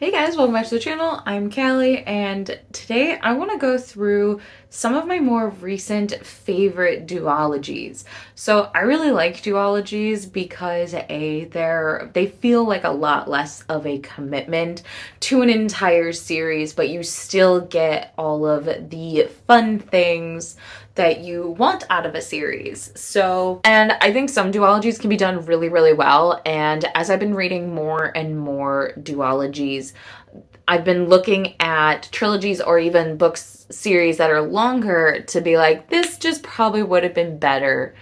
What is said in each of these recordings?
Hey guys, welcome back to the channel. I'm Callie, and today I want to go through some of my more recent favorite duologies. So I really like duologies because they feel like a lot less of a commitment to an entire series, but you still get all of the fun things that you want out of a series. And I think some duologies can be done really, really well. And as I've been reading more and more duologies, I've been looking at trilogies or even books series that are longer to be like, this just probably would have been better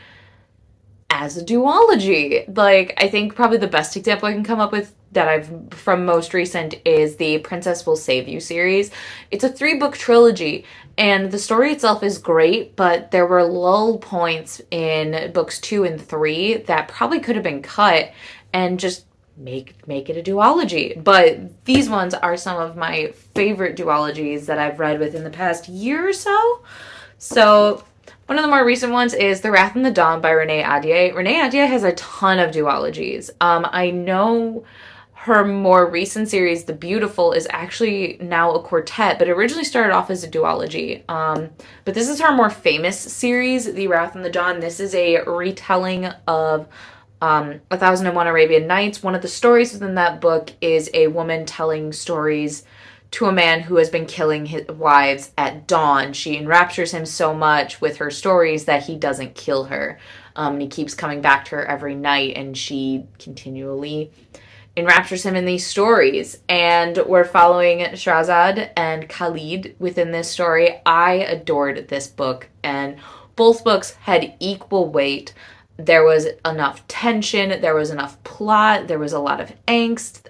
as a duology. Like, I think probably the best example I can come up with that I've from most recent is the Princess Will Save You series. It's a 3-book trilogy, and the story itself is great, but there were lull points in books 2 and 3 that probably could have been cut and just make it a duology. But these ones are some of my favorite duologies that I've read within the past year or so. So one of the more recent ones is The Wrath and the Dawn by Renee Ahdieh. Renee Ahdieh has a ton of duologies. I know her more recent series, The Beautiful, is actually now a quartet, but it originally started off as a duology. But this is her more famous series, The Wrath and the Dawn. This is a retelling of 1001 Arabian Nights. One of the stories within that book is a woman telling stories to a man who has been killing his wives at dawn. She enraptures him so much with her stories that he doesn't kill her. He keeps coming back to her every night, and she continually enraptures him in these stories. And we're following Shahrazad and Khalid within this story. I adored this book, and both books had equal weight. There was enough tension, there was enough plot, there was a lot of angst.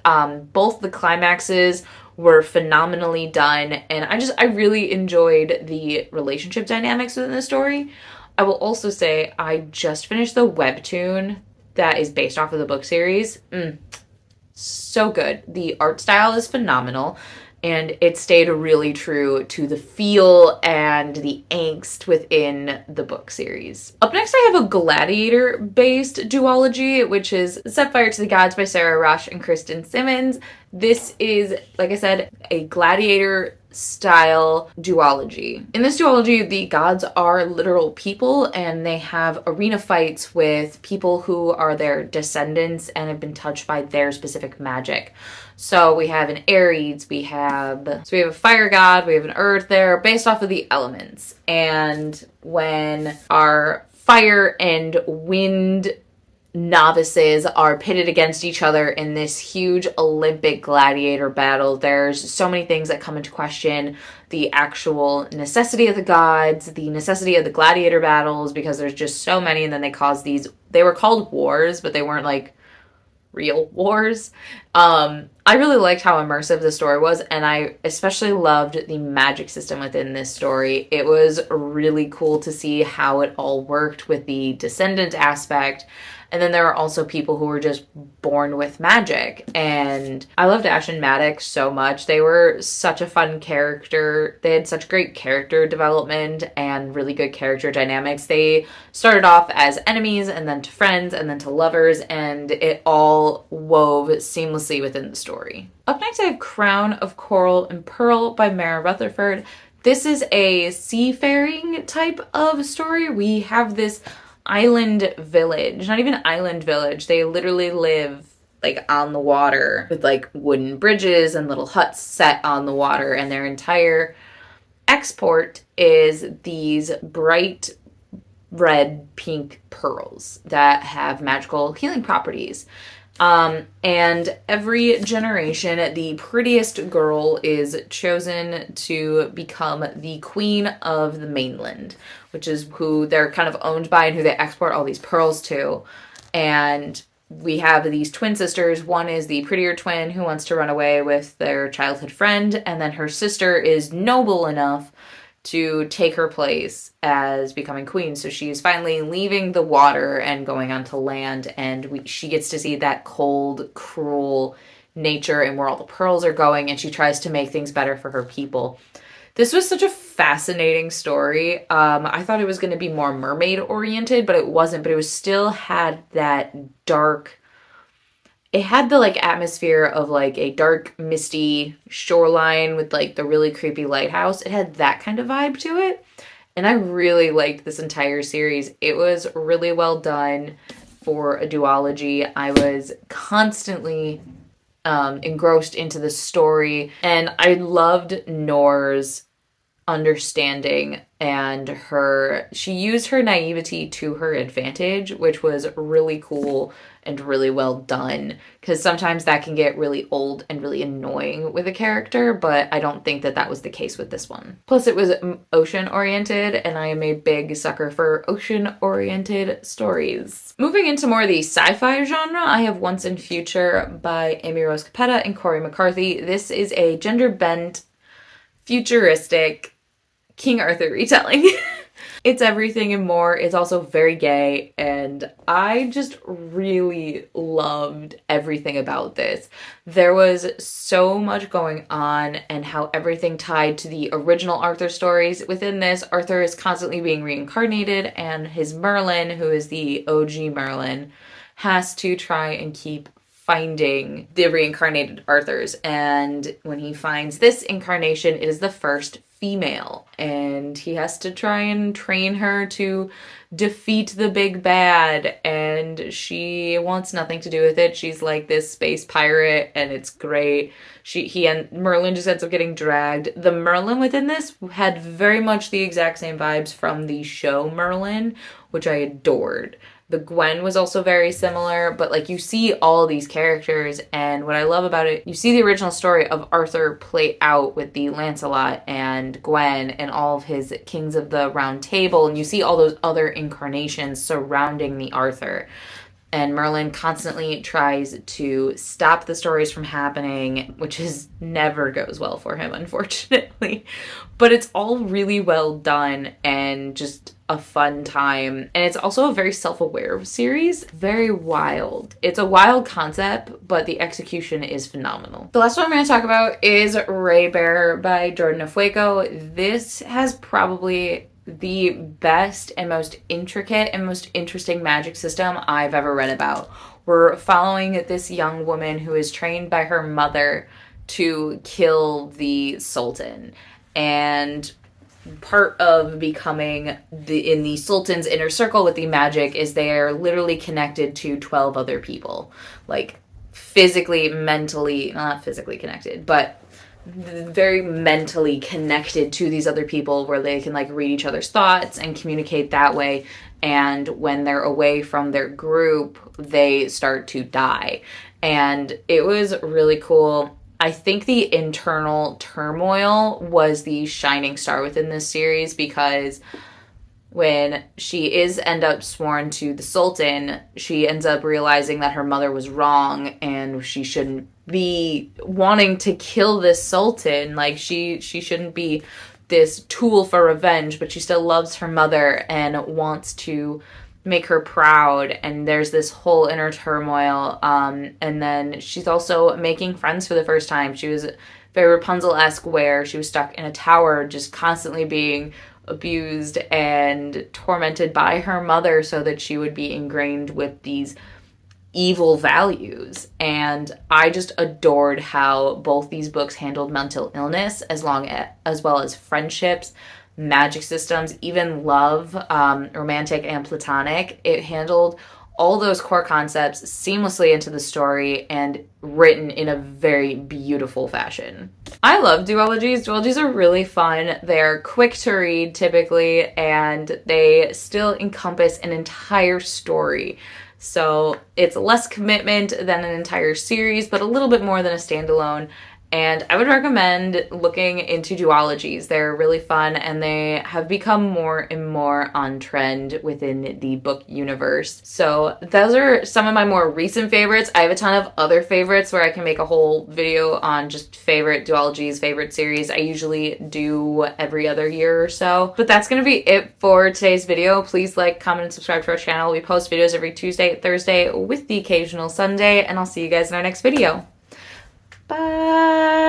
Both the climaxes were phenomenally done, and I really enjoyed the relationship dynamics within the story. I will also say I just finished the webtoon that is based off of the book series. So good. The art style is phenomenal, and it stayed really true to the feel and the angst within the book series. Up next, I have a gladiator-based duology, which is Set Fire to the Gods by Sara, Raasch, and Kristen Simmons. This is, like I said, a gladiator style duology. In this duology, the gods are literal people, and they have arena fights with people who are their descendants and have been touched by their specific magic. So we have an Ares, we have a fire god, we have an earth there, based off of the elements. And when our fire and wind novices are pitted against each other in this huge Olympic gladiator battle, there's so many things that come into question: the actual necessity of the gods, the necessity of the gladiator battles, because there's just so many, and then they were called wars, but they weren't like real wars. I really liked how immersive the story was, and I especially loved the magic system within this story. It was really cool to see how it all worked with the descendant aspect. And then there are also people who were just born with magic. And I loved Ash and Maddox so much. They were such a fun character. They had such great character development and really good character dynamics. They started off as enemies, and then to friends, and then to lovers, and it all wove seamlessly within the story. Up next, I have Crown of Coral and Pearl by Rutherford. This is a seafaring type of story. We have this island village, not even island village, they literally live like on the water with like wooden bridges and little huts set on the water, and their entire export is these bright red pink pearls that have magical healing properties. And every generation, the prettiest girl is chosen to become the queen of the mainland, which is who they're kind of owned by and who they export all these pearls to. And we have these twin sisters. One is the prettier twin who wants to run away with their childhood friend, and then her sister is noble enough to take her place as becoming queen. So she's finally leaving the water and going onto land, and she gets to see that cold, cruel nature and where all the pearls are going, and she tries to make things better for her people. This was such a fascinating story. I thought it was going to be more mermaid oriented, but it wasn't. But it was still had that dark it had the like atmosphere of like a dark, misty shoreline with like the really creepy lighthouse. It had that kind of vibe to it. And I really liked this entire series. It was really well done for a duology. I was constantly engrossed into the story, and I loved Noor's understanding and she used her naivety to her advantage, which was really cool and really well done, because sometimes that can get really old and really annoying with a character, but I don't think that that was the case with this one. Plus it was ocean oriented, and I am a big sucker for ocean oriented stories. Moving into more of the sci-fi genre, I have Once and Future by Amy Rose Capetta and Cori McCarthy. This is a gender bent, futuristic King Arthur retelling. It's everything and more. It's also very gay, and I just really loved everything about this. There was so much going on, and how everything tied to the original Arthur stories. Within this, Arthur is constantly being reincarnated, and his Merlin, who is the OG Merlin, has to try and keep finding the reincarnated Arthurs. And when he finds this incarnation, it is the first female, and he has to try and train her to defeat the big bad, and she wants nothing to do with it. She's like this space pirate, and it's great. He and Merlin just ends up getting dragged. The Merlin within this had very much the exact same vibes from the show Merlin, which I adored. The Gwen was also very similar, but like you see all these characters, and what I love about it, you see the original story of Arthur play out with the Lancelot and Gwen and all of his Kings of the Round Table, and you see all those other incarnations surrounding the Arthur. And Merlin constantly tries to stop the stories from happening, which never goes well for him, unfortunately. But it's all really well done and just a fun time. And it's also a very self-aware series. Very wild. It's a wild concept, but the execution is phenomenal. The last one I'm going to talk about is Raybearer by Jordan Ifueko. This has probably the best and most intricate and most interesting magic system I've ever read about. We're following this young woman who is trained by her mother to kill the Sultan. And part of becoming in the Sultan's inner circle with the magic is they are literally connected to 12 other people. Like physically, mentally, not physically connected, but very mentally connected to these other people, where they can like read each other's thoughts and communicate that way. And when they're away from their group, they start to die. And it was really cool. I think the internal turmoil was the shining star within this series, because when she end up sworn to the Sultan, she ends up realizing that her mother was wrong and she shouldn't be wanting to kill this Sultan. Like she shouldn't be this tool for revenge, but she still loves her mother and wants to make her proud. And there's this whole inner turmoil. And then she's also making friends for the first time. She was very Rapunzel-esque, where she was stuck in a tower just constantly being abused and tormented by her mother so that she would be ingrained with these evil values. And I just adored how both these books handled mental illness as well as friendships, magic systems, even love, romantic and platonic. It handled all those core concepts seamlessly into the story and written in a very beautiful fashion. I love duologies. Duologies are really fun. They're quick to read typically, and they still encompass an entire story. So it's less commitment than an entire series, but a little bit more than a standalone. And I would recommend looking into duologies. They're really fun, and they have become more and more on trend within the book universe. So those are some of my more recent favorites. I have a ton of other favorites where I can make a whole video on just favorite duologies, favorite series. I usually do every other year or so. But that's going to be it for today's video. Please like, comment, and subscribe to our channel. We post videos every Tuesday, Thursday, with the occasional Sunday, and I'll see you guys in our next video. Bye!